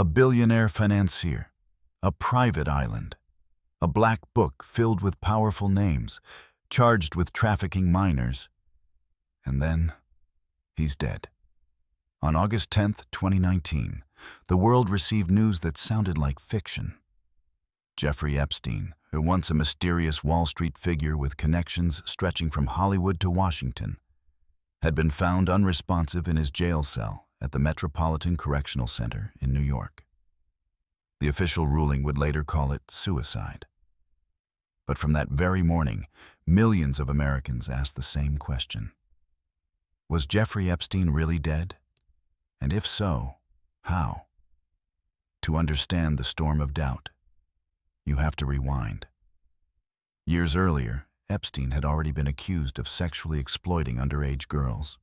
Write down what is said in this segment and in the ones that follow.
A billionaire financier, a private island, a black book filled with powerful names, charged with trafficking minors. And then, he's dead. On August 10th, 2019, the world received news that sounded like fiction. Jeffrey Epstein, who once a mysterious Wall Street figure with connections stretching from Hollywood to Washington, had been found unresponsive in his jail cell at the Metropolitan Correctional Center in New York. The official ruling would later call it suicide. But from that very morning, millions of Americans asked the same question. Was Jeffrey Epstein really dead? And if so, how? To understand the storm of doubt, you have to rewind. Years earlier, Epstein had already been accused of sexually exploiting underage girls.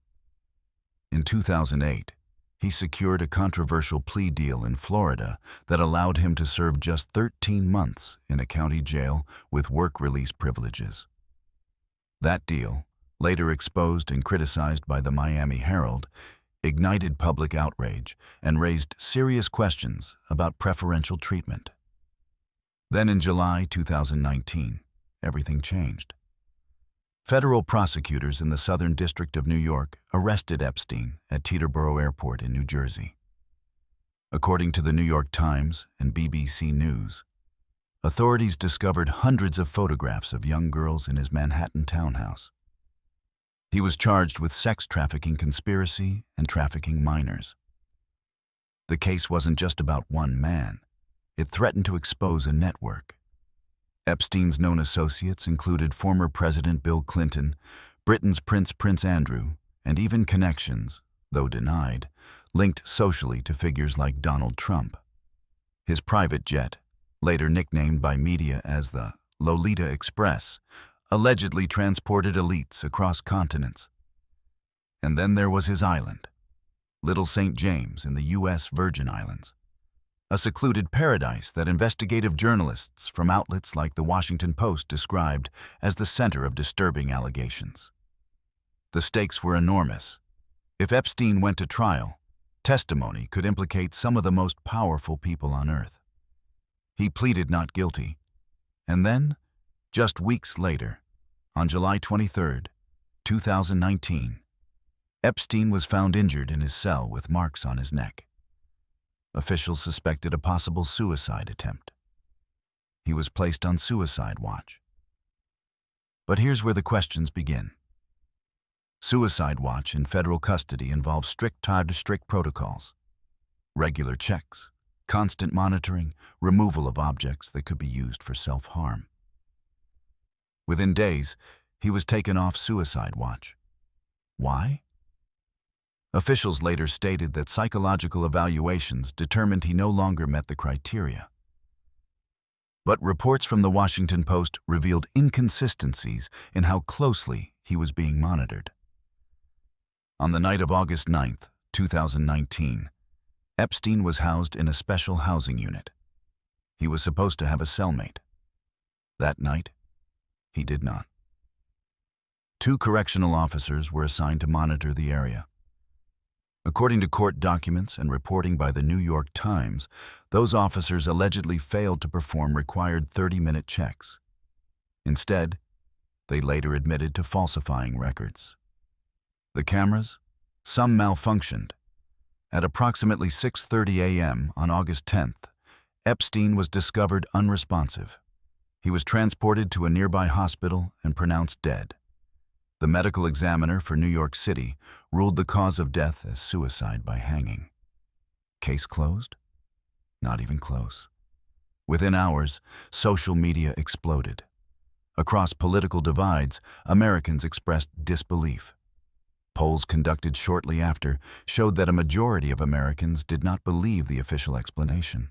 In 2008, he secured a controversial plea deal in Florida that allowed him to serve just 13 months in a county jail with work release privileges. That deal, later exposed and criticized by the Miami Herald, ignited public outrage and raised serious questions about preferential treatment. Then in July 2019, everything changed. Federal prosecutors in the Southern District of New York arrested Epstein at Teterboro Airport in New Jersey. According to the New York Times and BBC News, authorities discovered hundreds of photographs of young girls in his Manhattan townhouse. He was charged with sex trafficking conspiracy and trafficking minors. The case wasn't just about one man. It threatened to expose a network. Epstein's known associates included former President Bill Clinton, Britain's Prince Andrew, and even connections, though denied, linked socially to figures like Donald Trump. His private jet, later nicknamed by media as the Lolita Express, allegedly transported elites across continents. And then there was his island, Little St. James in the U.S. Virgin Islands, a secluded paradise that investigative journalists from outlets like the Washington Post described as the center of disturbing allegations. The stakes were enormous. If Epstein went to trial, testimony could implicate some of the most powerful people on earth. He pleaded not guilty, and then, just weeks later, on July 23, 2019, Epstein was found injured in his cell with marks on his neck. Officials suspected a possible suicide attempt. He was placed on suicide watch. But here's where the questions begin. Suicide watch in federal custody involves strict protocols, regular checks, constant monitoring, removal of objects that could be used for self-harm. Within days, he was taken off suicide watch. Why? Officials later stated that psychological evaluations determined he no longer met the criteria. But reports from the Washington Post revealed inconsistencies in how closely he was being monitored. On the night of August 9, 2019, Epstein was housed in a special housing unit. He was supposed to have a cellmate. That night, he did not. 2 correctional officers were assigned to monitor the area. According to court documents and reporting by the New York Times, those officers allegedly failed to perform required 30-minute checks. Instead, they later admitted to falsifying records. The cameras? Some malfunctioned. At approximately 6:30 a.m. on August 10th, Epstein was discovered unresponsive. He was transported to a nearby hospital and pronounced dead. The medical examiner for New York City ruled the cause of death as suicide by hanging. Case closed? Not even close. Within hours, social media exploded. Across political divides, Americans expressed disbelief. Polls conducted shortly after showed that a majority of Americans did not believe the official explanation.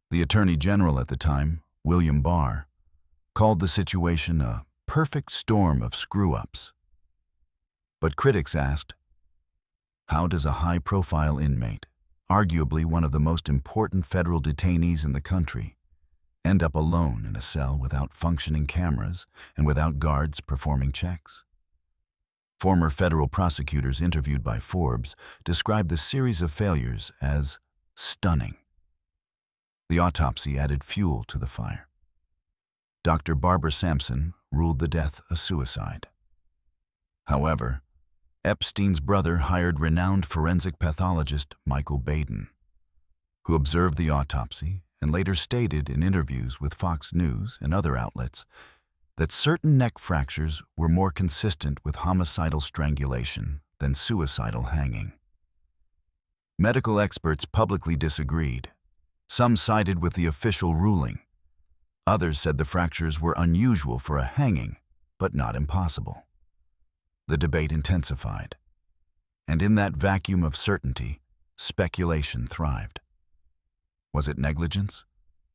The Attorney General at the time, William Barr, called the situation a perfect storm of screw-ups. But critics asked, how does a high-profile inmate, arguably one of the most important federal detainees in the country, end up alone in a cell without functioning cameras and without guards performing checks? Former federal prosecutors interviewed by Forbes described the series of failures as stunning. The autopsy added fuel to the fire. Dr. Barbara Sampson ruled the death a suicide. However, Epstein's brother hired renowned forensic pathologist Michael Baden, who observed the autopsy and later stated in interviews with Fox News and other outlets that certain neck fractures were more consistent with homicidal strangulation than suicidal hanging. Medical experts publicly disagreed. Some sided with the official ruling. Others said the fractures were unusual for a hanging, but not impossible. The debate intensified, and in that vacuum of certainty, speculation thrived. Was it negligence?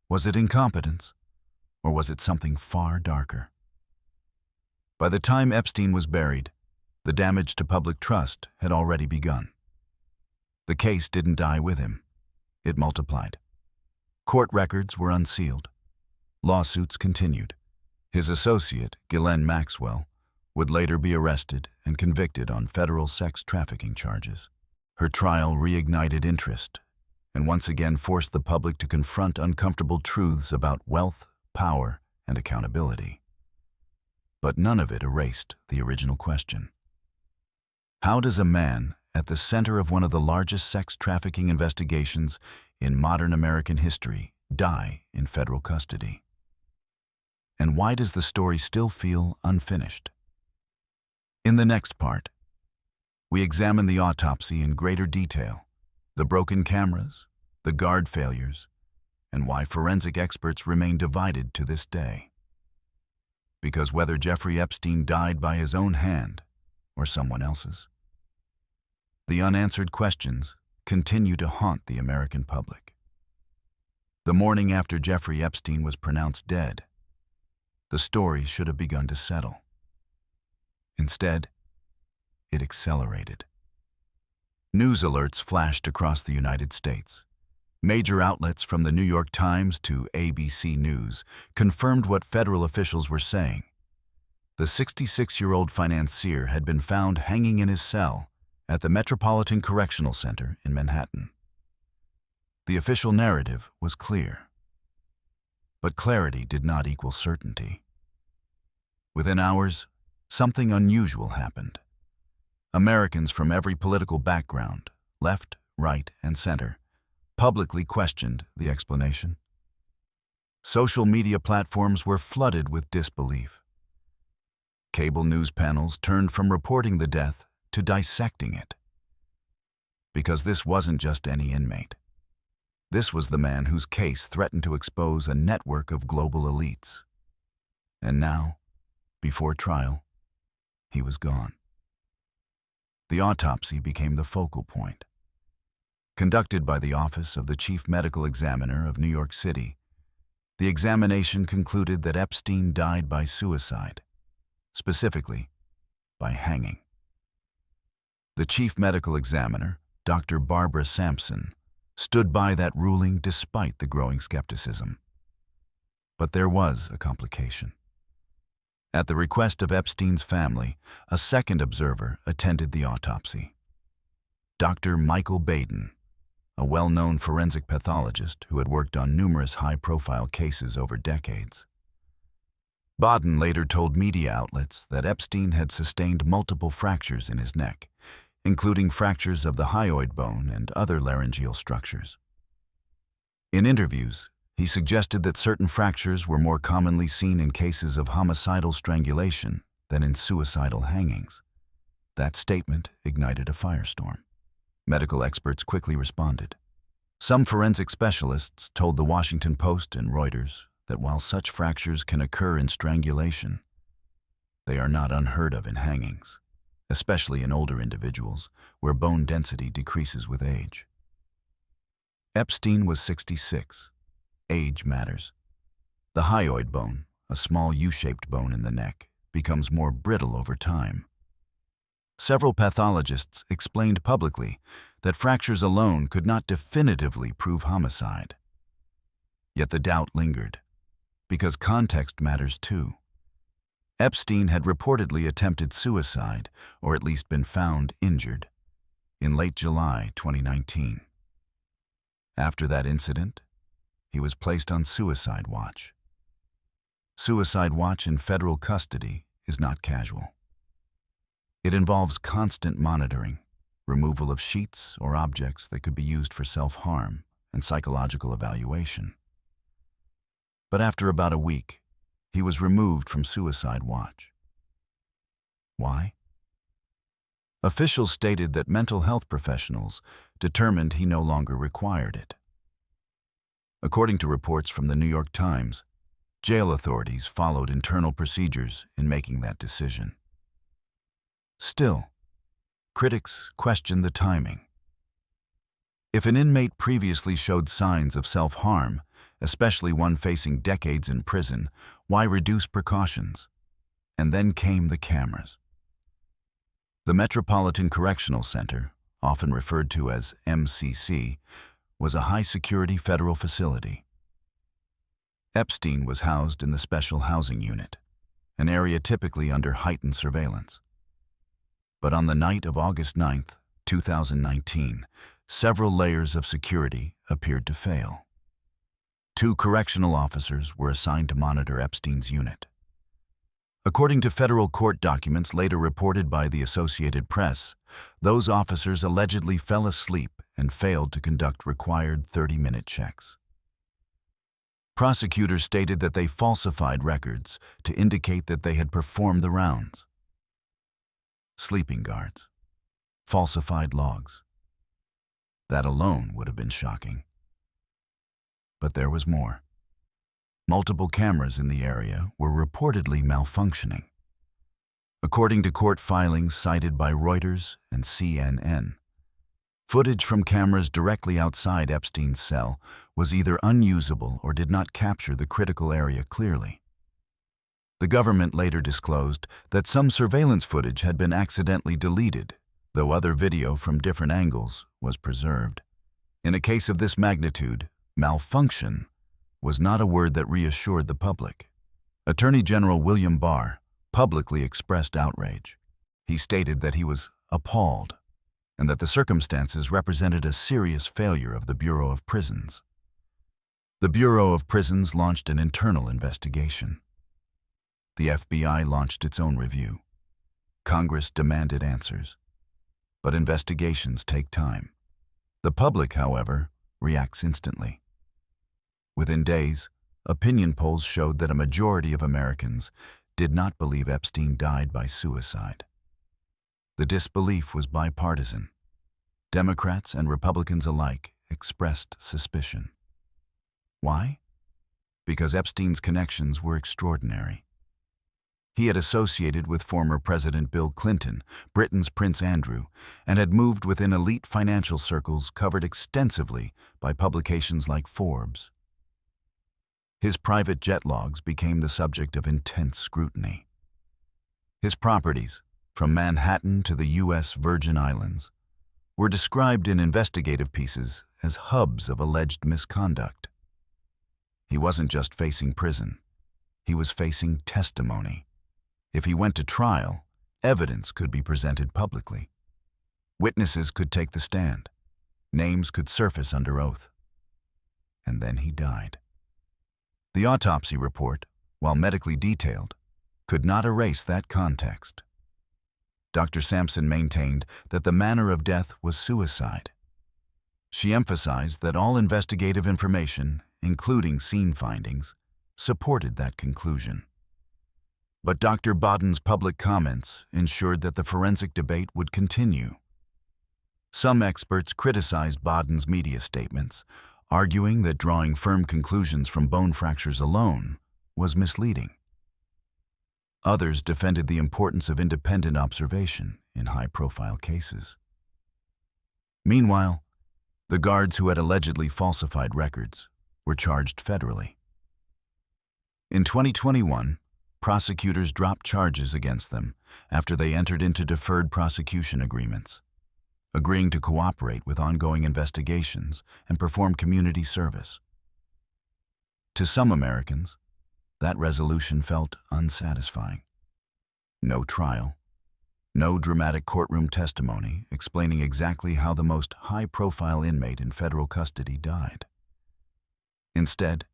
Was it incompetence? Or was it something far darker? By the time Epstein was buried, the damage to public trust had already begun. The case didn't die with him. It multiplied. Court records were unsealed. Lawsuits continued. His associate, Ghislaine Maxwell, would later be arrested and convicted on federal sex trafficking charges. Her trial reignited interest and once again forced the public to confront uncomfortable truths about wealth, power, and accountability. But none of it erased the original question. How does a man at the center of one of the largest sex trafficking investigations in modern American history die in federal custody? And why does the story still feel unfinished? In the next part, we examine the autopsy in greater detail, the broken cameras, the guard failures, and why forensic experts remain divided to this day. Because whether Jeffrey Epstein died by his own hand or someone else's, the unanswered questions continue to haunt the American public. The morning after Jeffrey Epstein was pronounced dead, the story should have begun to settle. Instead, it accelerated. News alerts flashed across the United States. Major outlets from the New York Times to ABC News confirmed what federal officials were saying. The 66-year-old financier had been found hanging in his cell at the Metropolitan Correctional Center in Manhattan. The official narrative was clear. But clarity did not equal certainty. Within hours, something unusual happened. Americans from every political background, left, right, and center, publicly questioned the explanation. Social media platforms were flooded with disbelief. Cable news panels turned from reporting the death to dissecting it. Because this wasn't just any inmate. This was the man whose case threatened to expose a network of global elites. And now, before trial, he was gone. The autopsy became the focal point. Conducted by the Office of the Chief Medical Examiner of New York City, the examination concluded that Epstein died by suicide, specifically by hanging. The Chief Medical Examiner, Dr. Barbara Sampson, stood by that ruling despite the growing skepticism. But there was a complication. At the request of Epstein's family, a second observer attended the autopsy. Dr. Michael Baden, a well-known forensic pathologist who had worked on numerous high-profile cases over decades. Baden later told media outlets that Epstein had sustained multiple fractures in his neck, including fractures of the hyoid bone and other laryngeal structures. In interviews, he suggested that certain fractures were more commonly seen in cases of homicidal strangulation than in suicidal hangings. That statement ignited a firestorm. Medical experts quickly responded. Some forensic specialists told the Washington Post and Reuters that while such fractures can occur in strangulation, they are not unheard of in hangings, especially in older individuals where bone density decreases with age. Epstein was 66. Age matters. The hyoid bone, a small U-shaped bone in the neck, becomes more brittle over time. Several pathologists explained publicly that fractures alone could not definitively prove homicide. Yet the doubt lingered, because context matters too. Epstein had reportedly attempted suicide, or at least been found injured, in late July 2019. After that incident, he was placed on suicide watch. Suicide watch in federal custody is not casual. It involves constant monitoring, removal of sheets or objects that could be used for self-harm, and psychological evaluation. But after about a week, he was removed from suicide watch. Why? Officials stated that mental health professionals determined he no longer required it. According to reports from the New York Times, jail authorities followed internal procedures in making that decision. Still, critics question the timing. If an inmate previously showed signs of self-harm, especially one facing decades in prison, why reduce precautions? And then came the cameras. The Metropolitan Correctional Center, often referred to as MCC, was a high-security federal facility. Epstein was housed in the Special Housing Unit, an area typically under heightened surveillance. But on the night of August 9, 2019, several layers of security appeared to fail. 2 correctional officers were assigned to monitor Epstein's unit. According to federal court documents later reported by the Associated Press, those officers allegedly fell asleep and failed to conduct required 30-minute checks. Prosecutors stated that they falsified records to indicate that they had performed the rounds. Sleeping guards, falsified logs. That alone would have been shocking. But there was more. Multiple cameras in the area were reportedly malfunctioning. According to court filings cited by Reuters and CNN, footage from cameras directly outside Epstein's cell was either unusable or did not capture the critical area clearly. The government later disclosed that some surveillance footage had been accidentally deleted, though other video from different angles was preserved. In a case of this magnitude, malfunction was not a word that reassured the public. Attorney General William Barr publicly expressed outrage. He stated that he was appalled and that the circumstances represented a serious failure of the Bureau of Prisons. The Bureau of Prisons launched an internal investigation. The FBI launched its own review. Congress demanded answers. But investigations take time. The public, however, reacts instantly. Within days, opinion polls showed that a majority of Americans did not believe Epstein died by suicide. The disbelief was bipartisan. Democrats and Republicans alike expressed suspicion. Why? Because Epstein's connections were extraordinary. He had associated with former President Bill Clinton, Britain's Prince Andrew, and had moved within elite financial circles covered extensively by publications like Forbes. His private jet logs became the subject of intense scrutiny. His properties, from Manhattan to the U.S. Virgin Islands, were described in investigative pieces as hubs of alleged misconduct. He wasn't just facing prison, he was facing testimony. If he went to trial, evidence could be presented publicly. Witnesses could take the stand. Names could surface under oath. And then he died. The autopsy report, while medically detailed, could not erase that context. Dr. Sampson maintained that the manner of death was suicide. She emphasized that all investigative information, including scene findings, supported that conclusion. But Dr. Baden's public comments ensured that the forensic debate would continue. Some experts criticized Baden's media statements, arguing that drawing firm conclusions from bone fractures alone was misleading. Others defended the importance of independent observation in high-profile cases. Meanwhile, the guards who had allegedly falsified records were charged federally. In 2021, prosecutors dropped charges against them after they entered into deferred prosecution agreements, agreeing to cooperate with ongoing investigations and perform community service. To some Americans, that resolution felt unsatisfying. No trial, No dramatic courtroom testimony explaining exactly how the most high-profile inmate in federal custody died. Instead,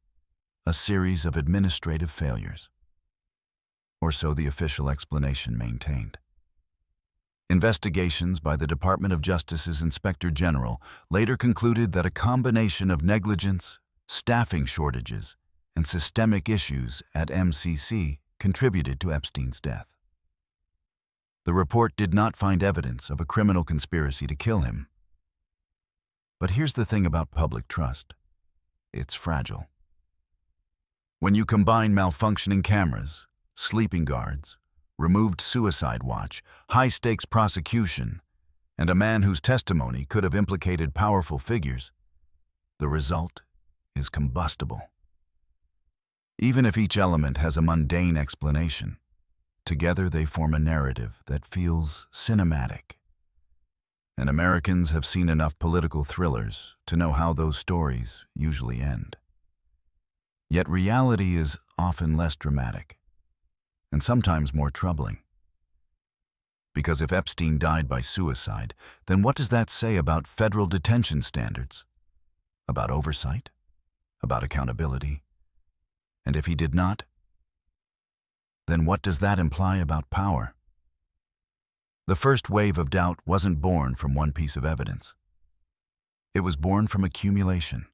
a series of administrative failures. Or so the official explanation maintained. Investigations by the Department of Justice's Inspector General later concluded that a combination of negligence, staffing shortages, and systemic issues at MCC contributed to Epstein's death. The report did not find evidence of a criminal conspiracy to kill him. But here's the thing about public trust. It's fragile. When you combine malfunctioning cameras, sleeping guards, removed suicide watch, high-stakes prosecution, and a man whose testimony could have implicated powerful figures, the result is combustible. Even if each element has a mundane explanation, together they form a narrative that feels cinematic. And Americans have seen enough political thrillers to know how those stories usually end. Yet reality is often less dramatic, and sometimes more troubling. Because if Epstein died by suicide, then what does that say about federal detention standards? About oversight? About accountability? And if he did not, then what does that imply about power? The first wave of doubt wasn't born from one piece of evidence. It was born from accumulation.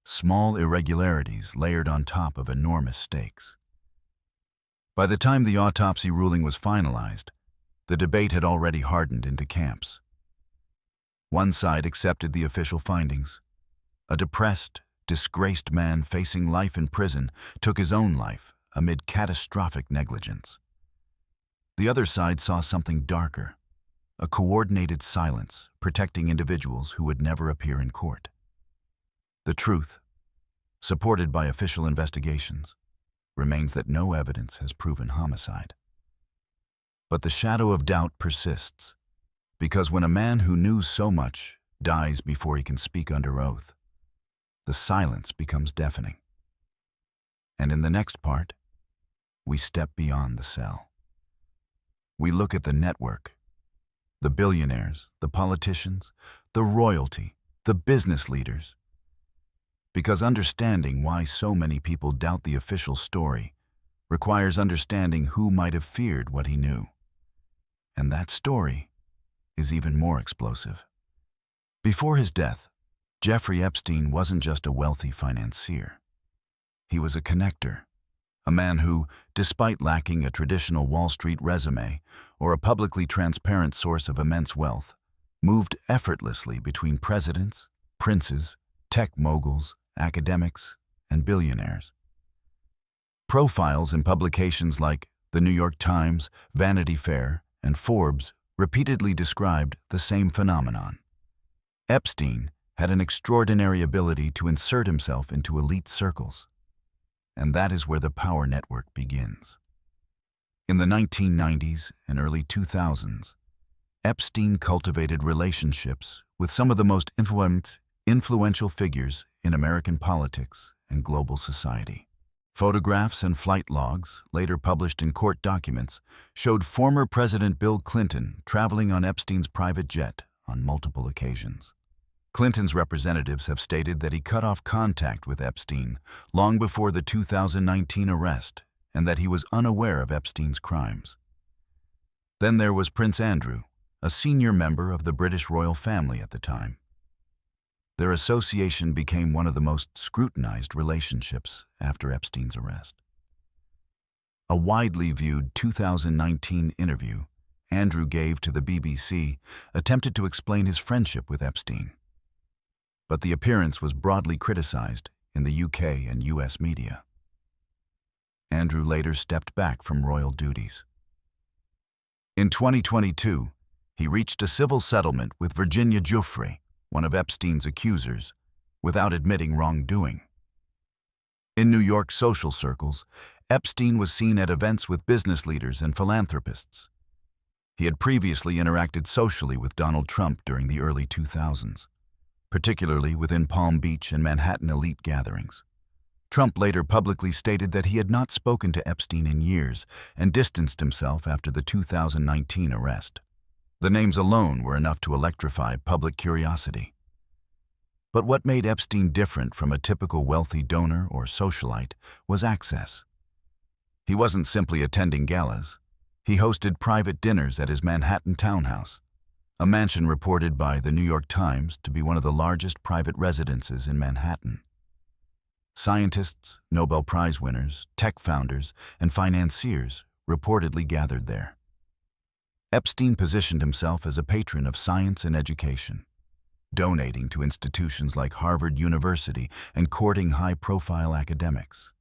Small irregularities layered on top of enormous stakes. By the time the autopsy ruling was finalized, the debate had already hardened into camps. One side accepted the official findings. A depressed, disgraced man facing life in prison took his own life amid catastrophic negligence. The other side saw something darker, a coordinated silence protecting individuals who would never appear in court. The truth, supported by official investigations, remains that no evidence has proven homicide. But the shadow of doubt persists, because when a man who knew so much dies before he can speak under oath, the silence becomes deafening. And in the next part, we step beyond the cell. We look at the network, the billionaires, the politicians, the royalty, the business leaders. Because understanding why so many people doubt the official story requires understanding who might have feared what he knew. And that story is even more explosive. Before his death, Jeffrey Epstein wasn't just a wealthy financier. He was a connector, a man who, despite lacking a traditional Wall Street resume or a publicly transparent source of immense wealth, moved effortlessly between presidents, princes, tech moguls, academics, and billionaires. Profiles in publications like The New York Times, Vanity Fair, and Forbes repeatedly described the same phenomenon. Epstein had an extraordinary ability to insert himself into elite circles. And that is where the power network begins. In the 1990s and early 2000s, Epstein cultivated relationships with some of the most influential figures in American politics and global society. Photographs and flight logs, later published in court documents, showed former President Bill Clinton traveling on Epstein's private jet on multiple occasions. Clinton's representatives have stated that he cut off contact with Epstein long before the 2019 arrest and that he was unaware of Epstein's crimes. Then there was Prince Andrew, a senior member of the British royal family at the time. Their association became one of the most scrutinized relationships after Epstein's arrest. A widely viewed 2019 interview Andrew gave to the BBC attempted to explain his friendship with Epstein. But the appearance was broadly criticized in the UK and US media. Andrew later stepped back from royal duties. In 2022, he reached a civil settlement with Virginia Giuffre, one of Epstein's accusers, without admitting wrongdoing. In New York social circles, Epstein was seen at events with business leaders and philanthropists. He had previously interacted socially with Donald Trump during the early 2000s. Particularly within Palm Beach and Manhattan elite gatherings. Trump later publicly stated that he had not spoken to Epstein in years and distanced himself after the 2019 arrest. The names alone were enough to electrify public curiosity. But what made Epstein different from a typical wealthy donor or socialite was access. He wasn't simply attending galas. He hosted private dinners at his Manhattan townhouse, a mansion reported by the New York Times to be one of the largest private residences in Manhattan. Scientists, Nobel Prize winners, tech founders, and financiers reportedly gathered there. Epstein positioned himself as a patron of science and education, donating to institutions like Harvard University and courting high-profile academics.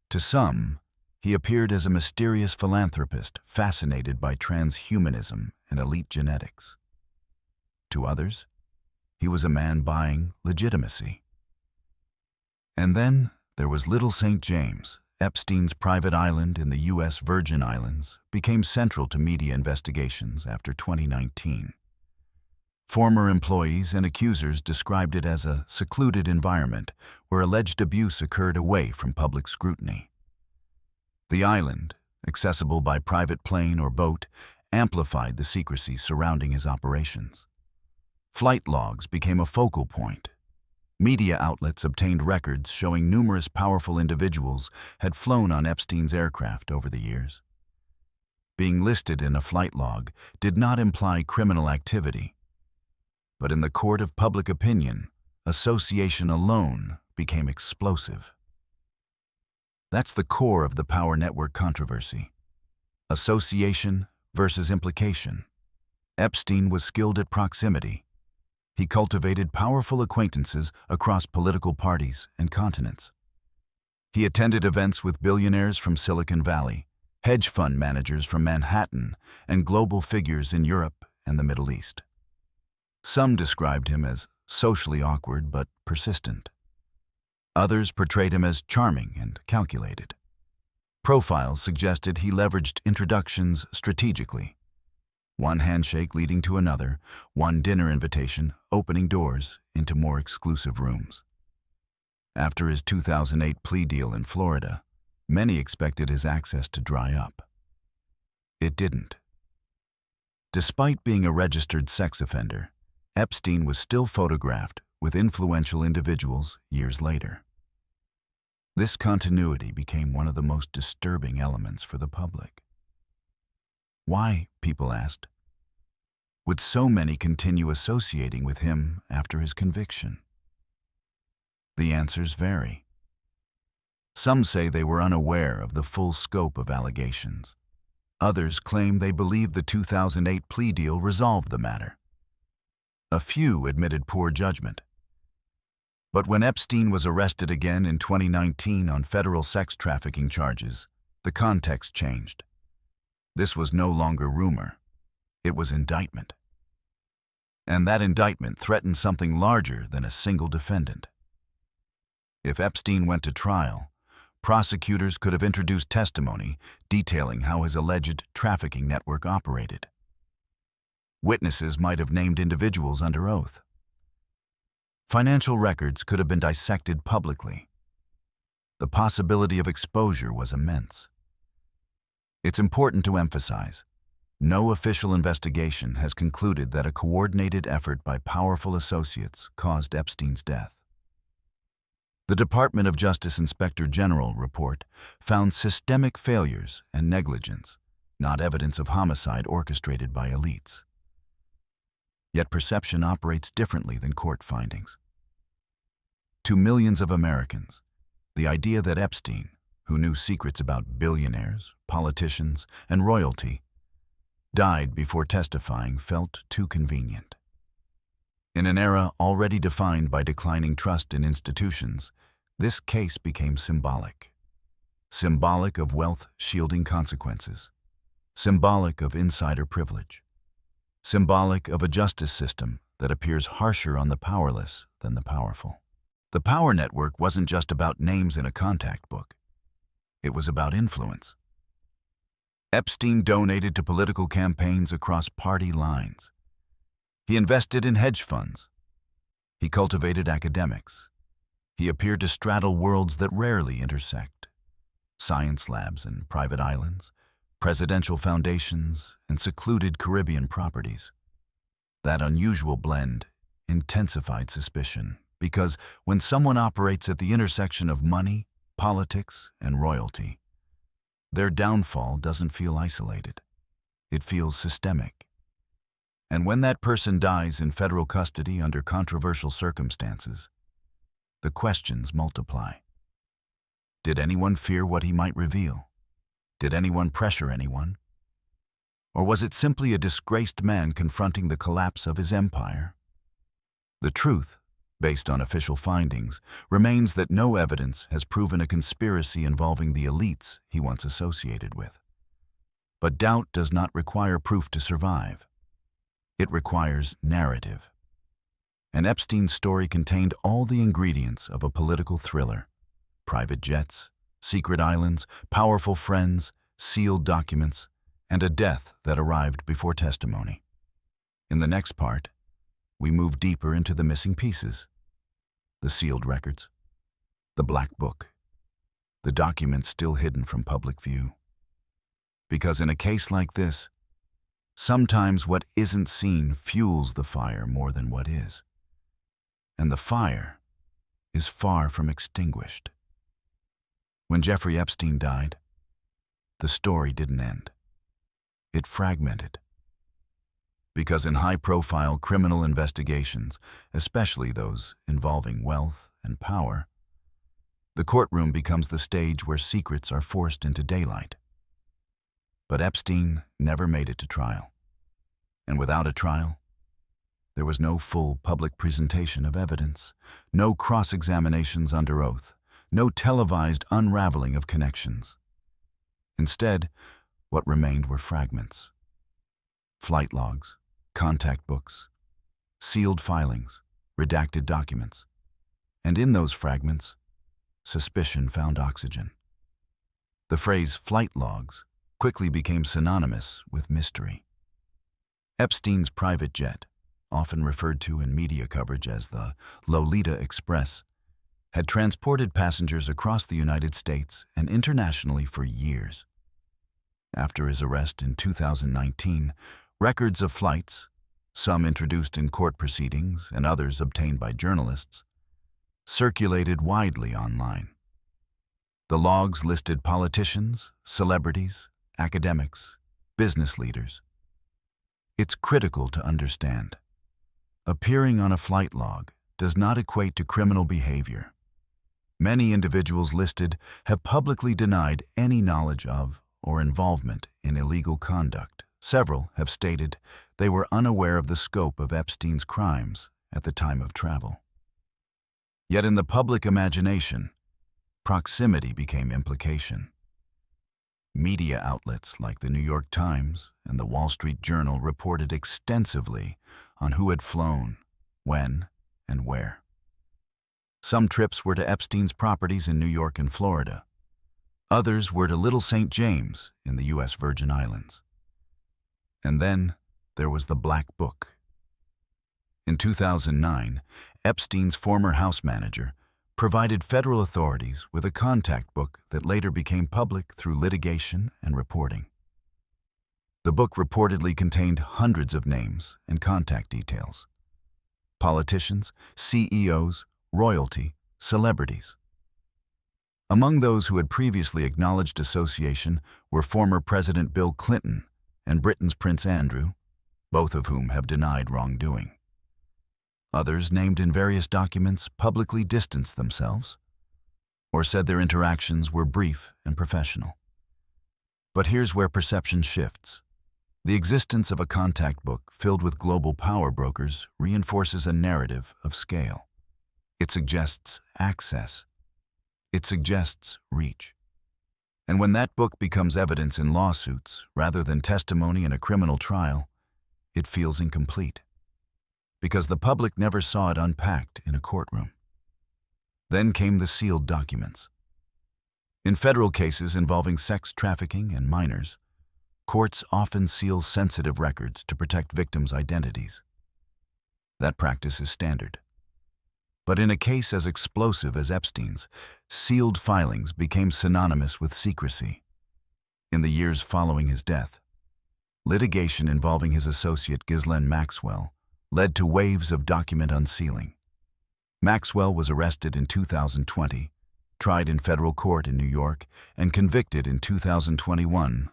To some, he appeared as a mysterious philanthropist fascinated by transhumanism and elite genetics. To others, he was a man buying legitimacy. And then there was Little St. James. Epstein's private island in the U.S. Virgin Islands became central to media investigations after 2019. Former employees and accusers described it as a secluded environment where alleged abuse occurred away from public scrutiny. The island, accessible by private plane or boat, amplified the secrecy surrounding his operations. Flight logs became a focal point. Media outlets obtained records showing numerous powerful individuals had flown on Epstein's aircraft over the years. Being listed in a flight log did not imply criminal activity, but in the court of public opinion, association alone became explosive. That's the core of the power network controversy. Association versus implication. Epstein was skilled at proximity. He cultivated powerful acquaintances across political parties and continents. He attended events with billionaires from Silicon Valley, hedge fund managers from Manhattan, and global figures in Europe and the Middle East. Some described him as socially awkward but persistent. Others portrayed him as charming and calculated. Profiles suggested he leveraged introductions strategically. One handshake leading to another, one dinner invitation opening doors into more exclusive rooms. After his 2008 plea deal in Florida, many expected his access to dry up. It didn't. Despite being a registered sex offender, Epstein was still photographed with influential individuals years later. This continuity became one of the most disturbing elements for the public. Why, people asked, would so many continue associating with him after his conviction? The answers vary. Some say they were unaware of the full scope of allegations. Others claim they believe the 2008 plea deal resolved the matter. A few admitted poor judgment. But when Epstein was arrested again in 2019 on federal sex trafficking charges, the context changed. This was no longer rumor. It was indictment. And that indictment threatened something larger than a single defendant. If Epstein went to trial, prosecutors could have introduced testimony detailing how his alleged trafficking network operated. Witnesses might have named individuals under oath. Financial records could have been dissected publicly. The possibility of exposure was immense. It's important to emphasize, no official investigation has concluded that a coordinated effort by powerful associates caused Epstein's death. The Department of Justice Inspector General report found systemic failures and negligence, not evidence of homicide orchestrated by elites. Yet perception operates differently than court findings. To millions of Americans, the idea that Epstein, who knew secrets about billionaires, politicians, and royalty, died before testifying felt too convenient. In an era already defined by declining trust in institutions, this case became symbolic. Symbolic of wealth-shielding consequences. Symbolic of insider privilege. Symbolic of a justice system that appears harsher on the powerless than the powerful. The power network wasn't just about names in a contact book. It was about influence. Epstein donated to political campaigns across party lines. He invested in hedge funds. He cultivated academics. He appeared to straddle worlds that rarely intersect: science labs and private islands, presidential foundations, and secluded Caribbean properties. That unusual blend intensified suspicion, because when someone operates at the intersection of money, politics, and royalty, their downfall doesn't feel isolated. It feels systemic. And when that person dies in federal custody under controversial circumstances, the questions multiply. Did anyone fear what he might reveal? Did anyone pressure anyone? Or was it simply a disgraced man confronting the collapse of his empire? The truth, based on official findings, remains that no evidence has proven a conspiracy involving the elites he once associated with. But doubt does not require proof to survive. It requires narrative. And Epstein's story contained all the ingredients of a political thriller: private jets, secret islands, powerful friends, sealed documents, and a death that arrived before testimony. In the next part, we move deeper into the missing pieces: the sealed records, the black book, the documents still hidden from public view. Because in a case like this, sometimes what isn't seen fuels the fire more than what is. And the fire is far from extinguished. When Jeffrey Epstein died, the story didn't end. It fragmented. Because in high-profile criminal investigations, especially those involving wealth and power, the courtroom becomes the stage where secrets are forced into daylight. But Epstein never made it to trial. And without a trial, there was no full public presentation of evidence, no cross-examinations under oath, no televised unraveling of connections. Instead, what remained were fragments: flight logs, contact books, sealed filings, redacted documents. And in those fragments, suspicion found oxygen. The phrase flight logs quickly became synonymous with mystery. Epstein's private jet, often referred to in media coverage as the Lolita Express, had transported passengers across the United States and internationally for years. After his arrest in 2019, records of flights, some introduced in court proceedings and others obtained by journalists, circulated widely online. The logs listed politicians, celebrities, academics, business leaders. It's critical to understand: appearing on a flight log does not equate to criminal behavior. Many individuals listed have publicly denied any knowledge of or involvement in illegal conduct. Several have stated they were unaware of the scope of Epstein's crimes at the time of travel. Yet in the public imagination, proximity became implication. Media outlets like the New York Times and the Wall Street Journal reported extensively on who had flown, when, and where. Some trips were to Epstein's properties in New York and Florida. Others were to Little St. James in the U.S. Virgin Islands. And then there was the Black Book. In 2009, Epstein's former house manager provided federal authorities with a contact book that later became public through litigation and reporting. The book reportedly contained hundreds of names and contact details: politicians, CEOs, royalty, celebrities. Among those who had previously acknowledged association were former President Bill Clinton and Britain's Prince Andrew, both of whom have denied wrongdoing. Others named in various documents publicly distanced themselves, or said their interactions were brief and professional. But here's where perception shifts. The existence of a contact book filled with global power brokers reinforces a narrative of scale. It suggests access. It suggests reach. And when that book becomes evidence in lawsuits rather than testimony in a criminal trial, it feels incomplete, because the public never saw it unpacked in a courtroom. Then came the sealed documents. In federal cases involving sex trafficking and minors, courts often seal sensitive records to protect victims' identities. That practice is standard. But in a case as explosive as Epstein's, sealed filings became synonymous with secrecy. In the years following his death, litigation involving his associate Ghislaine Maxwell led to waves of document unsealing. Maxwell was arrested in 2020, tried in federal court in New York, and convicted in 2021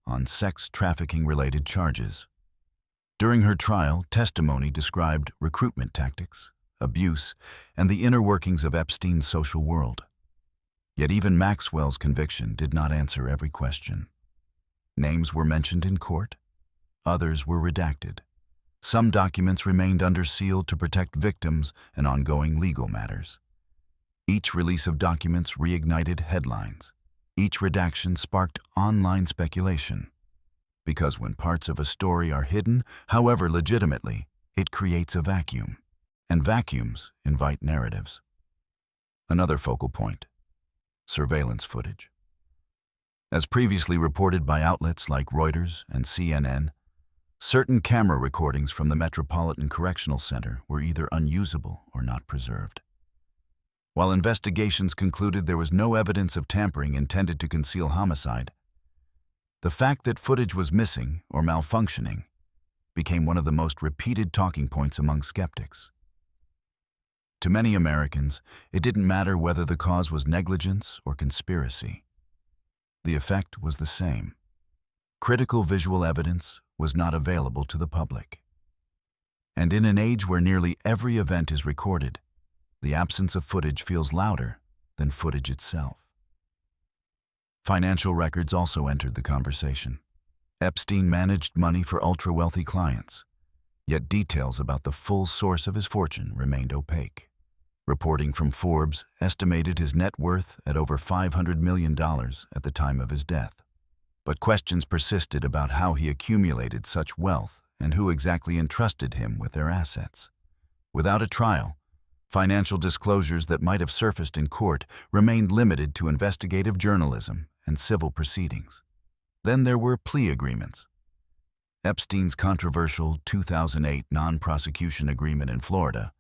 on sex trafficking-related charges. During her trial, testimony described recruitment tactics, abuse, and the inner workings of Epstein's social world. Yet even Maxwell's conviction did not answer every question. Names were mentioned in court, others were redacted. Some documents remained under seal to protect victims and ongoing legal matters. Each release of documents reignited headlines. Each redaction sparked online speculation. Because when parts of a story are hidden, however legitimately, it creates a vacuum. And vacuums invite narratives. Another focal point: surveillance footage. As previously reported by outlets like Reuters and CNN, certain camera recordings from the Metropolitan Correctional Center were either unusable or not preserved. While investigations concluded there was no evidence of tampering intended to conceal homicide, the fact that footage was missing or malfunctioning became one of the most repeated talking points among skeptics. To many Americans, it didn't matter whether the cause was negligence or conspiracy. The effect was the same. Critical visual evidence was not available to the public. And in an age where nearly every event is recorded, the absence of footage feels louder than footage itself. Financial records also entered the conversation. Epstein managed money for ultra-wealthy clients, yet details about the full source of his fortune remained opaque. Reporting from Forbes estimated his net worth at over $500 million at the time of his death. But questions persisted about how he accumulated such wealth and who exactly entrusted him with their assets. Without a trial, financial disclosures that might have surfaced in court remained limited to investigative journalism and civil proceedings. Then there were plea agreements. Epstein's controversial 2008 non-prosecution agreement in Florida,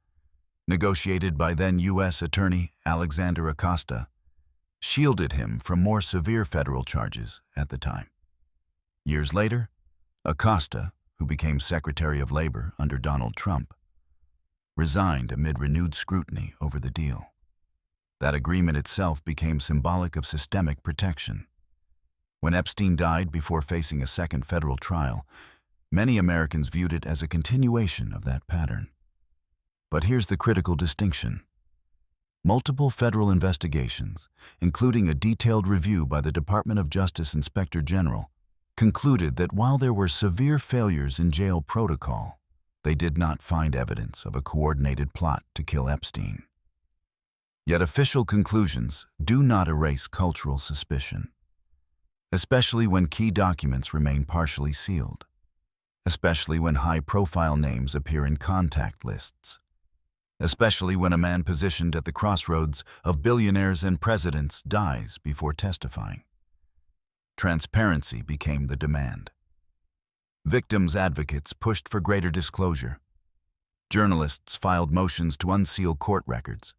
negotiated by then U.S. Attorney Alexander Acosta, shielded him from more severe federal charges at the time. Years later, Acosta, who became Secretary of Labor under Donald Trump, resigned amid renewed scrutiny over the deal. That agreement itself became symbolic of systemic protection. When Epstein died before facing a second federal trial, many Americans viewed it as a continuation of that pattern. But here's the critical distinction. Multiple federal investigations, including a detailed review by the Department of Justice Inspector General, concluded that while there were severe failures in jail protocol, they did not find evidence of a coordinated plot to kill Epstein. Yet official conclusions do not erase cultural suspicion, especially when key documents remain partially sealed, especially when high-profile names appear in contact lists, especially when a man positioned at the crossroads of billionaires and presidents dies before testifying. Transparency became the demand. Victims' advocates pushed for greater disclosure. Journalists filed motions to unseal court records.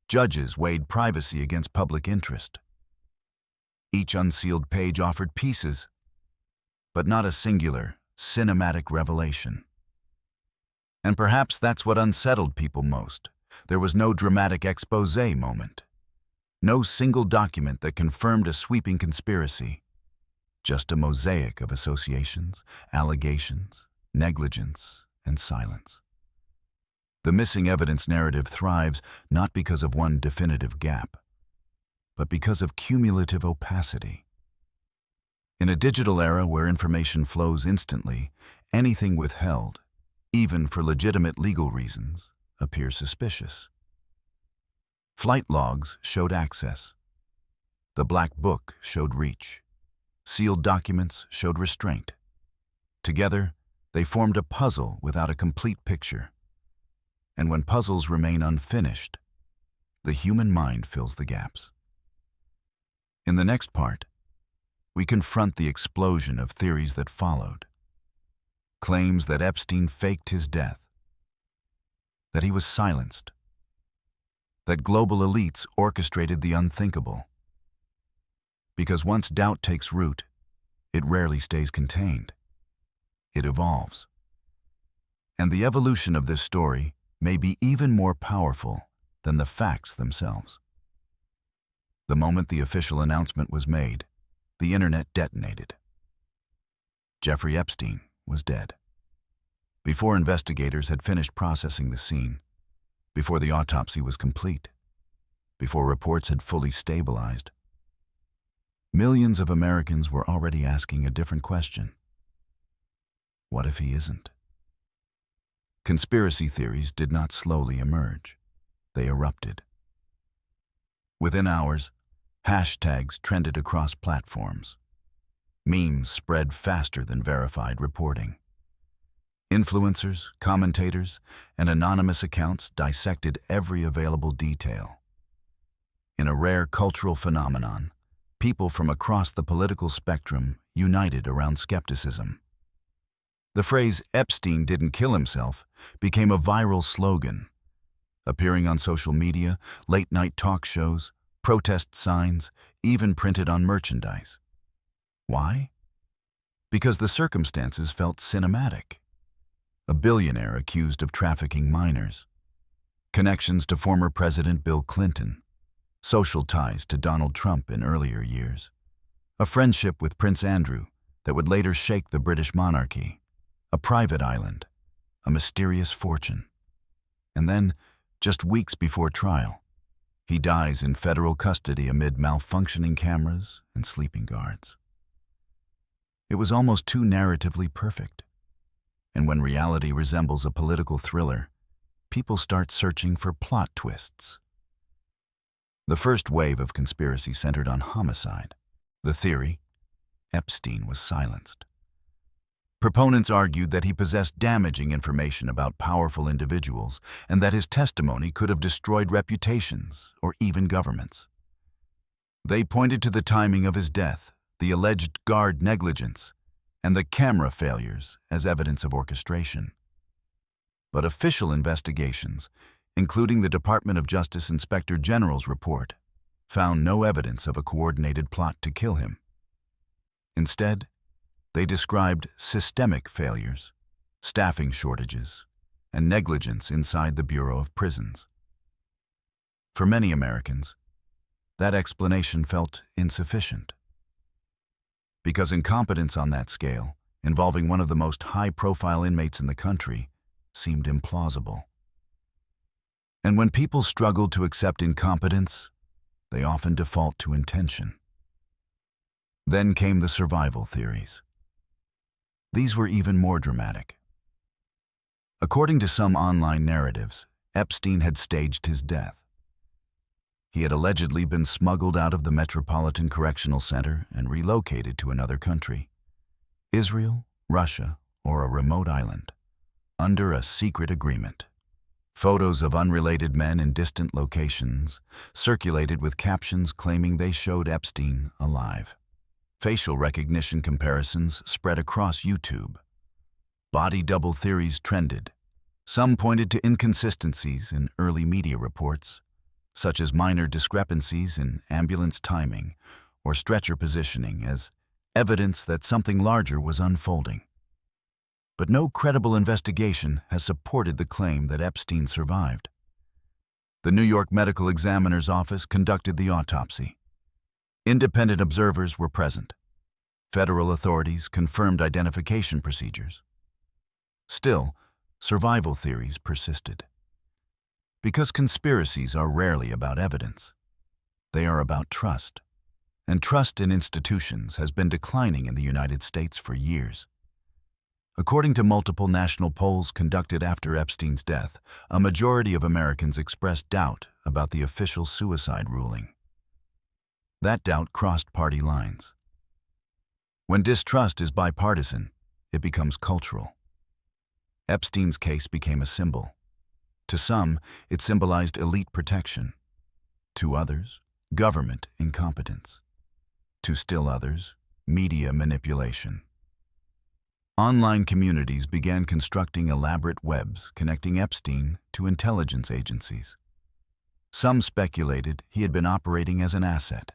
Judges weighed privacy against public interest. Each unsealed page offered pieces, but not a singular, cinematic revelation. And perhaps that's what unsettled people most. There was no dramatic exposé moment. No single document that confirmed a sweeping conspiracy. Just a mosaic of associations, allegations, negligence, and silence. The missing evidence narrative thrives not because of one definitive gap, but because of cumulative opacity. In a digital era where information flows instantly, anything withheld, even for legitimate legal reasons, appears suspicious. Flight logs showed access. The black book showed reach. Sealed documents showed restraint. Together, they formed a puzzle without a complete picture. And when puzzles remain unfinished, the human mind fills the gaps. In the next part, we confront the explosion of theories that followed. Claims that Epstein faked his death, that he was silenced, that global elites orchestrated the unthinkable. Because once doubt takes root, it rarely stays contained. It evolves. And the evolution of this story may be even more powerful than the facts themselves. The moment the official announcement was made, the internet detonated. Jeffrey Epstein was dead. Before investigators had finished processing the scene, before the autopsy was complete, before reports had fully stabilized, millions of Americans were already asking a different question. What if he isn't? Conspiracy theories did not slowly emerge. They erupted. Within hours, hashtags trended across platforms. Memes spread faster than verified reporting. Influencers, commentators, and anonymous accounts dissected every available detail. In a rare cultural phenomenon, people from across the political spectrum united around skepticism. The phrase "Epstein didn't kill himself" became a viral slogan, appearing on social media, late-night talk shows, protest signs, even printed on merchandise. Why? Because the circumstances felt cinematic. A billionaire accused of trafficking minors, connections to former President Bill Clinton, social ties to Donald Trump in earlier years, a friendship with Prince Andrew that would later shake the British monarchy, a private island, a mysterious fortune. And then, just weeks before trial, he dies in federal custody amid malfunctioning cameras and sleeping guards. It was almost too narratively perfect. And when reality resembles a political thriller, people start searching for plot twists. The first wave of conspiracy centered on homicide. The theory: Epstein was silenced. Proponents argued that he possessed damaging information about powerful individuals and that his testimony could have destroyed reputations or even governments. They pointed to the timing of his death, the alleged guard negligence, and the camera failures as evidence of orchestration. But official investigations, including the Department of Justice Inspector General's report, found no evidence of a coordinated plot to kill him. Instead, they described systemic failures, staffing shortages, and negligence inside the Bureau of Prisons. For many Americans, that explanation felt insufficient. Because incompetence on that scale, involving one of the most high-profile inmates in the country, seemed implausible. And when people struggle to accept incompetence, they often default to intention. Then came the survival theories. These were even more dramatic. According to some online narratives, Epstein had staged his death. He had allegedly been smuggled out of the Metropolitan Correctional Center and relocated to another country, Israel, Russia, or a remote island, under a secret agreement. Photos of unrelated men in distant locations circulated with captions claiming they showed Epstein alive. Facial recognition comparisons spread across YouTube. Body double theories trended. Some pointed to inconsistencies in early media reports, such as minor discrepancies in ambulance timing or stretcher positioning, as evidence that something larger was unfolding. But no credible investigation has supported the claim that Epstein survived. The New York Medical Examiner's Office conducted the autopsy. Independent observers were present. Federal authorities confirmed identification procedures. Still, survival theories persisted. Because conspiracies are rarely about evidence, they are about trust. And trust in institutions has been declining in the United States for years. According to multiple national polls conducted after Epstein's death, a majority of Americans expressed doubt about the official suicide ruling. That doubt crossed party lines. When distrust is bipartisan, it becomes cultural. Epstein's case became a symbol. To some, it symbolized elite protection. To others, government incompetence. To still others, media manipulation. Online communities began constructing elaborate webs connecting Epstein to intelligence agencies. Some speculated he had been operating as an asset,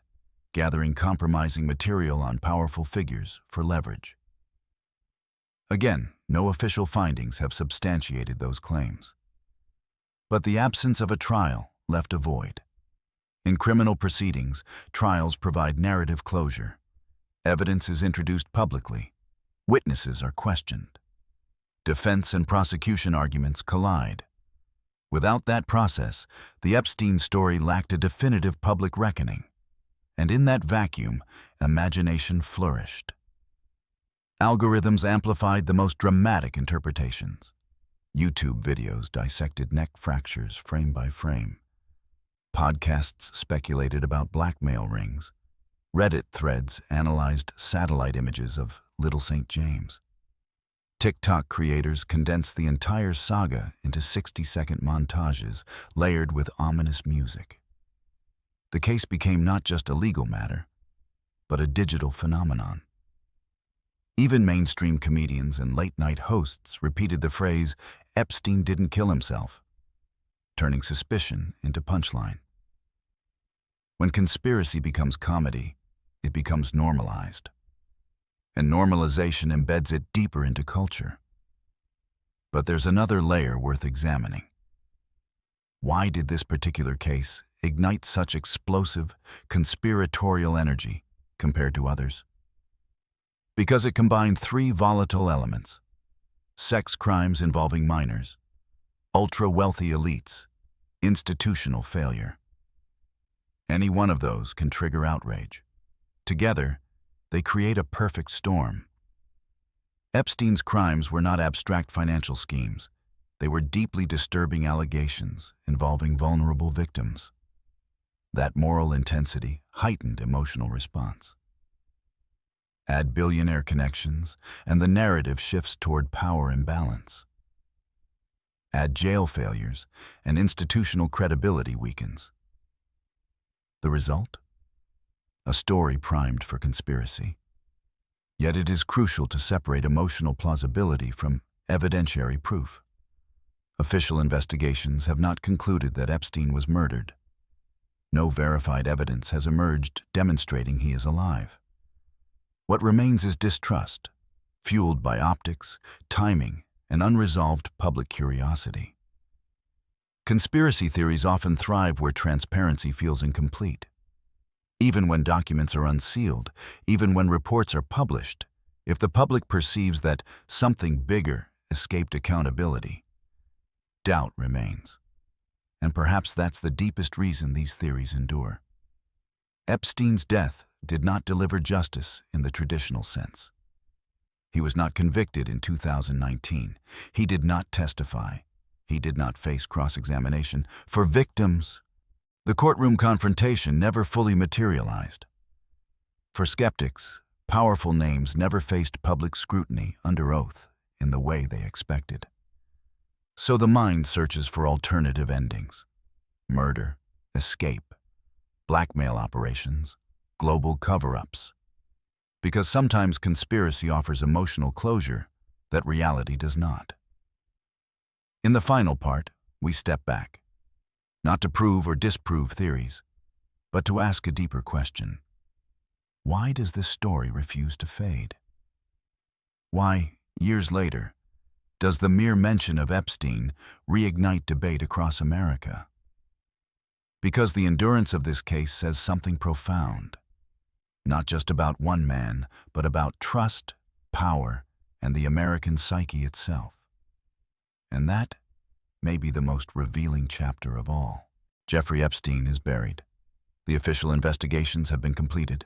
gathering compromising material on powerful figures for leverage. Again, no official findings have substantiated those claims. But the absence of a trial left a void. In criminal proceedings, trials provide narrative closure. Evidence is introduced publicly. Witnesses are questioned. Defense and prosecution arguments collide. Without that process, the Epstein story lacked a definitive public reckoning. And in that vacuum, imagination flourished. Algorithms amplified the most dramatic interpretations. YouTube videos dissected neck fractures frame by frame. Podcasts speculated about blackmail rings. Reddit threads analyzed satellite images of Little St. James. TikTok creators condensed the entire saga into 60-second montages layered with ominous music. The case became not just a legal matter, but a digital phenomenon. Even mainstream comedians and late-night hosts repeated the phrase, "Epstein didn't kill himself," turning suspicion into punchline. When conspiracy becomes comedy, it becomes normalized. And normalization embeds it deeper into culture. But there's another layer worth examining. Why did this particular case ignite such explosive, conspiratorial energy compared to others? Because it combined three volatile elements: sex crimes involving minors, ultra-wealthy elites, institutional failure. Any one of those can trigger outrage. Together, they create a perfect storm. Epstein's crimes were not abstract financial schemes. They were deeply disturbing allegations involving vulnerable victims. That moral intensity heightened emotional response. Add billionaire connections, and the narrative shifts toward power imbalance. Add jail failures, and institutional credibility weakens. The result? A story primed for conspiracy. Yet it is crucial to separate emotional plausibility from evidentiary proof. Official investigations have not concluded that Epstein was murdered. No verified evidence has emerged demonstrating he is alive. What remains is distrust, fueled by optics, timing, and unresolved public curiosity. Conspiracy theories often thrive where transparency feels incomplete. Even when documents are unsealed, even when reports are published, if the public perceives that something bigger escaped accountability, doubt remains. And perhaps that's the deepest reason these theories endure. Epstein's death did not deliver justice in the traditional sense. He was not convicted in 2019. He did not testify. He did not face cross-examination. For victims, the courtroom confrontation never fully materialized. For skeptics, powerful names never faced public scrutiny under oath in the way they expected. So the mind searches for alternative endings: murder, escape, blackmail operations, global cover-ups. Because sometimes conspiracy offers emotional closure that reality does not. In the final part, we step back, not to prove or disprove theories, but to ask a deeper question. Why does this story refuse to fade? Why, years later, does the mere mention of Epstein reignite debate across America? Because the endurance of this case says something profound. Not just about one man, but about trust, power, and the American psyche itself. And that may be the most revealing chapter of all. Jeffrey Epstein is buried. The official investigations have been completed.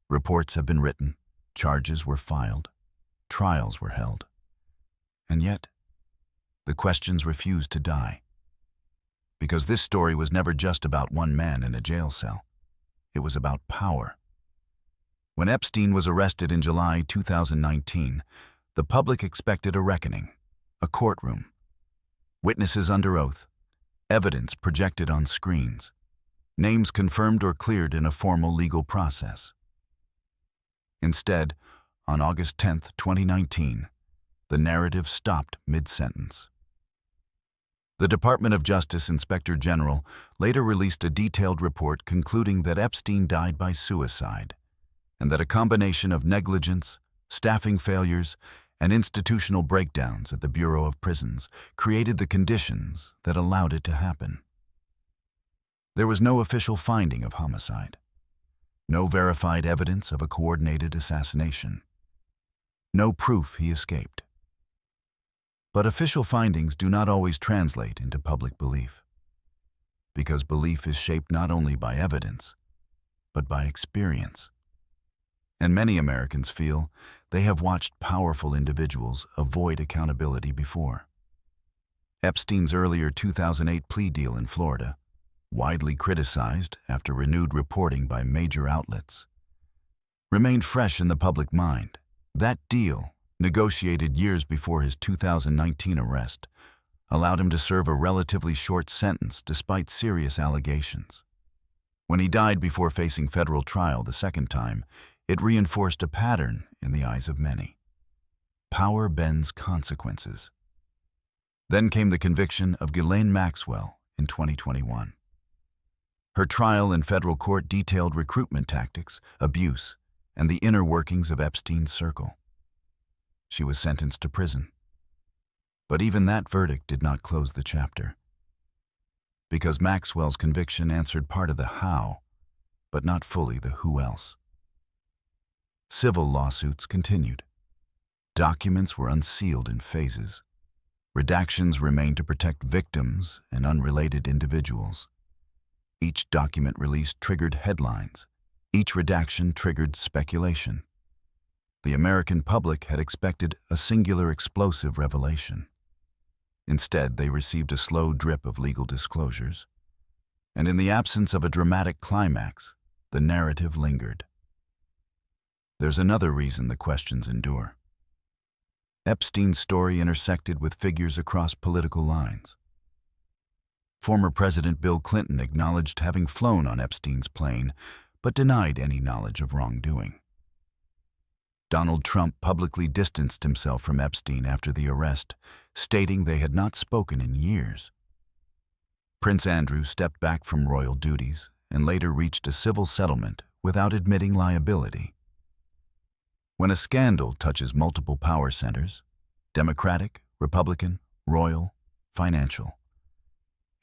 Reports have been written. Charges were filed. Trials were held. And yet, the questions refuse to die. Because this story was never just about one man in a jail cell. It was about power. When Epstein was arrested in July 2019, the public expected a reckoning, a courtroom, witnesses under oath, evidence projected on screens, names confirmed or cleared in a formal legal process. Instead, on August 10, 2019, the narrative stopped mid-sentence. The Department of Justice Inspector General later released a detailed report concluding that Epstein died by suicide, and that a combination of negligence, staffing failures, and institutional breakdowns at the Bureau of Prisons created the conditions that allowed it to happen. There was no official finding of homicide, no verified evidence of a coordinated assassination, no proof he escaped. But official findings do not always translate into public belief, because belief is shaped not only by evidence, but by experience. And many Americans feel they have watched powerful individuals avoid accountability before. Epstein's earlier 2008 plea deal in Florida, widely criticized after renewed reporting by major outlets, remained fresh in the public mind. That deal, negotiated years before his 2019 arrest, allowed him to serve a relatively short sentence despite serious allegations. When he died before facing federal trial the second time, it reinforced a pattern in the eyes of many. Power bends consequences. Then came the conviction of Ghislaine Maxwell in 2021. Her trial in federal court detailed recruitment tactics, abuse, and the inner workings of Epstein's circle. She was sentenced to prison. But even that verdict did not close the chapter, because Maxwell's conviction answered part of the how, but not fully the who else. Civil lawsuits continued. Documents were unsealed in phases. Redactions remained to protect victims and unrelated individuals. Each document released triggered headlines. Each redaction triggered speculation. The American public had expected a singular explosive revelation. Instead, they received a slow drip of legal disclosures. And in the absence of a dramatic climax, the narrative lingered. There's another reason the questions endure. Epstein's story intersected with figures across political lines. Former President Bill Clinton acknowledged having flown on Epstein's plane, but denied any knowledge of wrongdoing. Donald Trump publicly distanced himself from Epstein after the arrest, stating they had not spoken in years. Prince Andrew stepped back from royal duties and later reached a civil settlement without admitting liability. When a scandal touches multiple power centers, Democratic, Republican, royal, financial,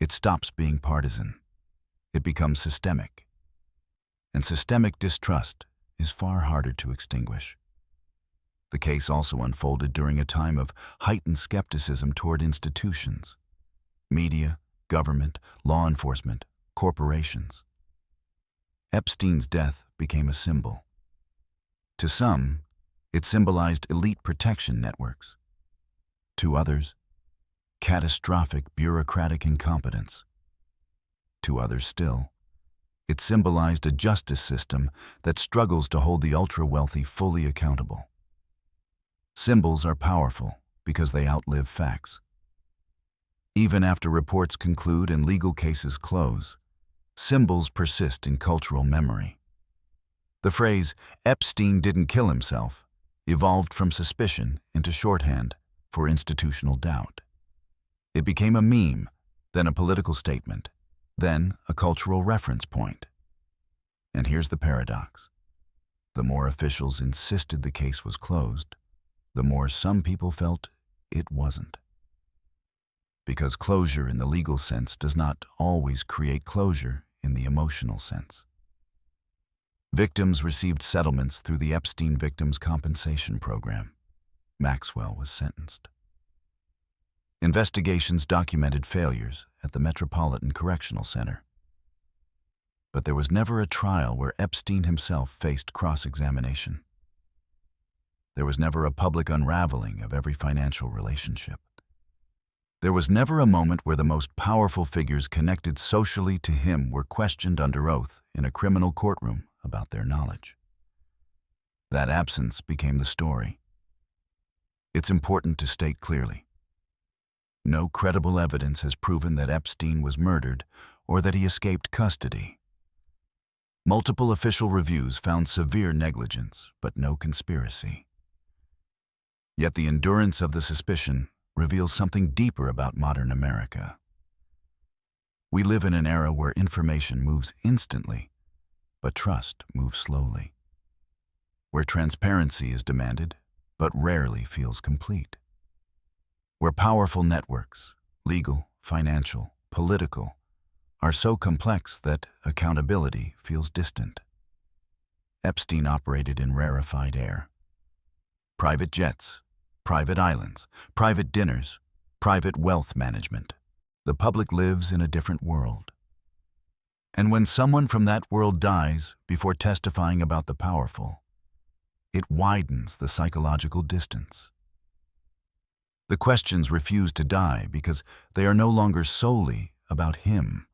it stops being partisan. It becomes systemic. And systemic distrust is far harder to extinguish. The case also unfolded during a time of heightened skepticism toward institutions, media, government, law enforcement, corporations. Epstein's death became a symbol. To some, it symbolized elite protection networks. To others, catastrophic bureaucratic incompetence. To others still, it symbolized a justice system that struggles to hold the ultra-wealthy fully accountable. Symbols are powerful because they outlive facts. Even after reports conclude and legal cases close, symbols persist in cultural memory. The phrase, "Epstein didn't kill himself," evolved from suspicion into shorthand for institutional doubt. It became a meme, then a political statement, then a cultural reference point. And here's the paradox. The more officials insisted the case was closed, the more some people felt it wasn't. Because closure in the legal sense does not always create closure in the emotional sense. Victims received settlements through the Epstein Victims Compensation Program. Maxwell was sentenced. Investigations documented failures at the Metropolitan Correctional Center. But there was never a trial where Epstein himself faced cross-examination. There was never a public unraveling of every financial relationship. There was never a moment where the most powerful figures connected socially to him were questioned under oath in a criminal courtroom about their knowledge. That absence became the story. It's important to state clearly. No credible evidence has proven that Epstein was murdered or that he escaped custody. Multiple official reviews found severe negligence, but no conspiracy. Yet the endurance of the suspicion reveals something deeper about modern America. We live in an era where information moves instantly, but trust moves slowly. Where transparency is demanded, but rarely feels complete. Where powerful networks, legal, financial, political, are so complex that accountability feels distant. Epstein operated in rarefied air. Private jets, private islands, private dinners, private wealth management. The public lives in a different world. And when someone from that world dies before testifying about the powerful, it widens the psychological distance. The questions refuse to die because they are no longer solely about him.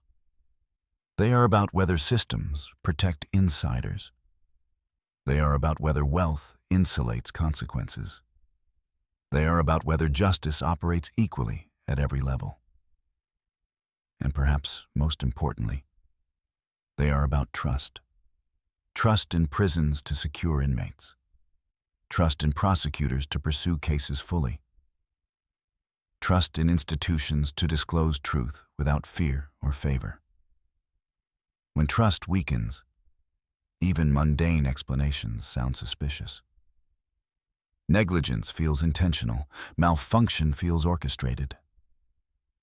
They are about whether systems protect insiders. They are about whether wealth insulates consequences. They are about whether justice operates equally at every level. And perhaps most importantly, they are about trust. Trust in prisons to secure inmates. Trust in prosecutors to pursue cases fully. Trust in institutions to disclose truth without fear or favor. When trust weakens, even mundane explanations sound suspicious. Negligence feels intentional. Malfunction feels orchestrated.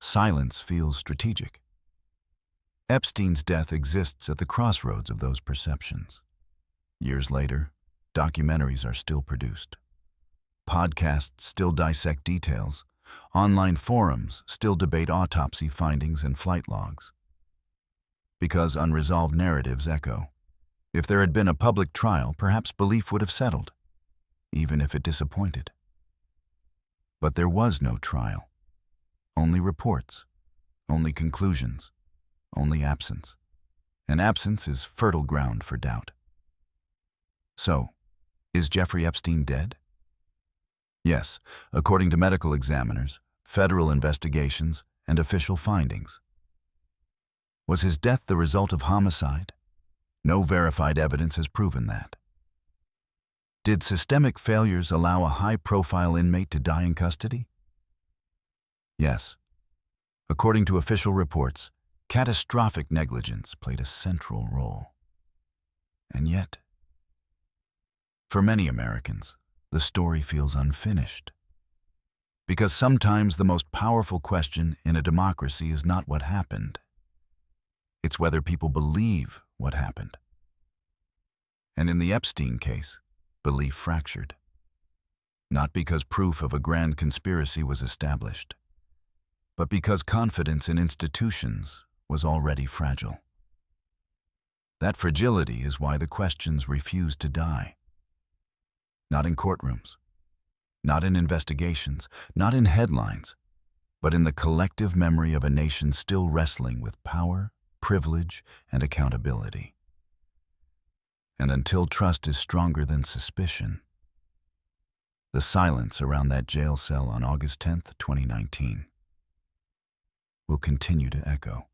Silence feels strategic. Epstein's death exists at the crossroads of those perceptions. Years later, documentaries are still produced. Podcasts still dissect details. Online forums still debate autopsy findings and flight logs. Because unresolved narratives echo. If there had been a public trial, perhaps belief would have settled, even if it disappointed. But there was no trial. Only reports, only conclusions, only absence. And absence is fertile ground for doubt. So, is Jeffrey Epstein dead? Yes, according to medical examiners, federal investigations, and official findings. Was his death the result of homicide? No verified evidence has proven that. Did systemic failures allow a high-profile inmate to die in custody? Yes. According to official reports, catastrophic negligence played a central role. And yet, for many Americans, the story feels unfinished. Because sometimes the most powerful question in a democracy is not what happened. It's whether people believe what happened. And in the Epstein case, belief fractured. Not because proof of a grand conspiracy was established, but because confidence in institutions was already fragile. That fragility is why the questions refuse to die. Not in courtrooms, not in investigations, not in headlines, but in the collective memory of a nation still wrestling with power, privilege, and accountability. And until trust is stronger than suspicion, the silence around that jail cell on August 10th, 2019, will continue to echo.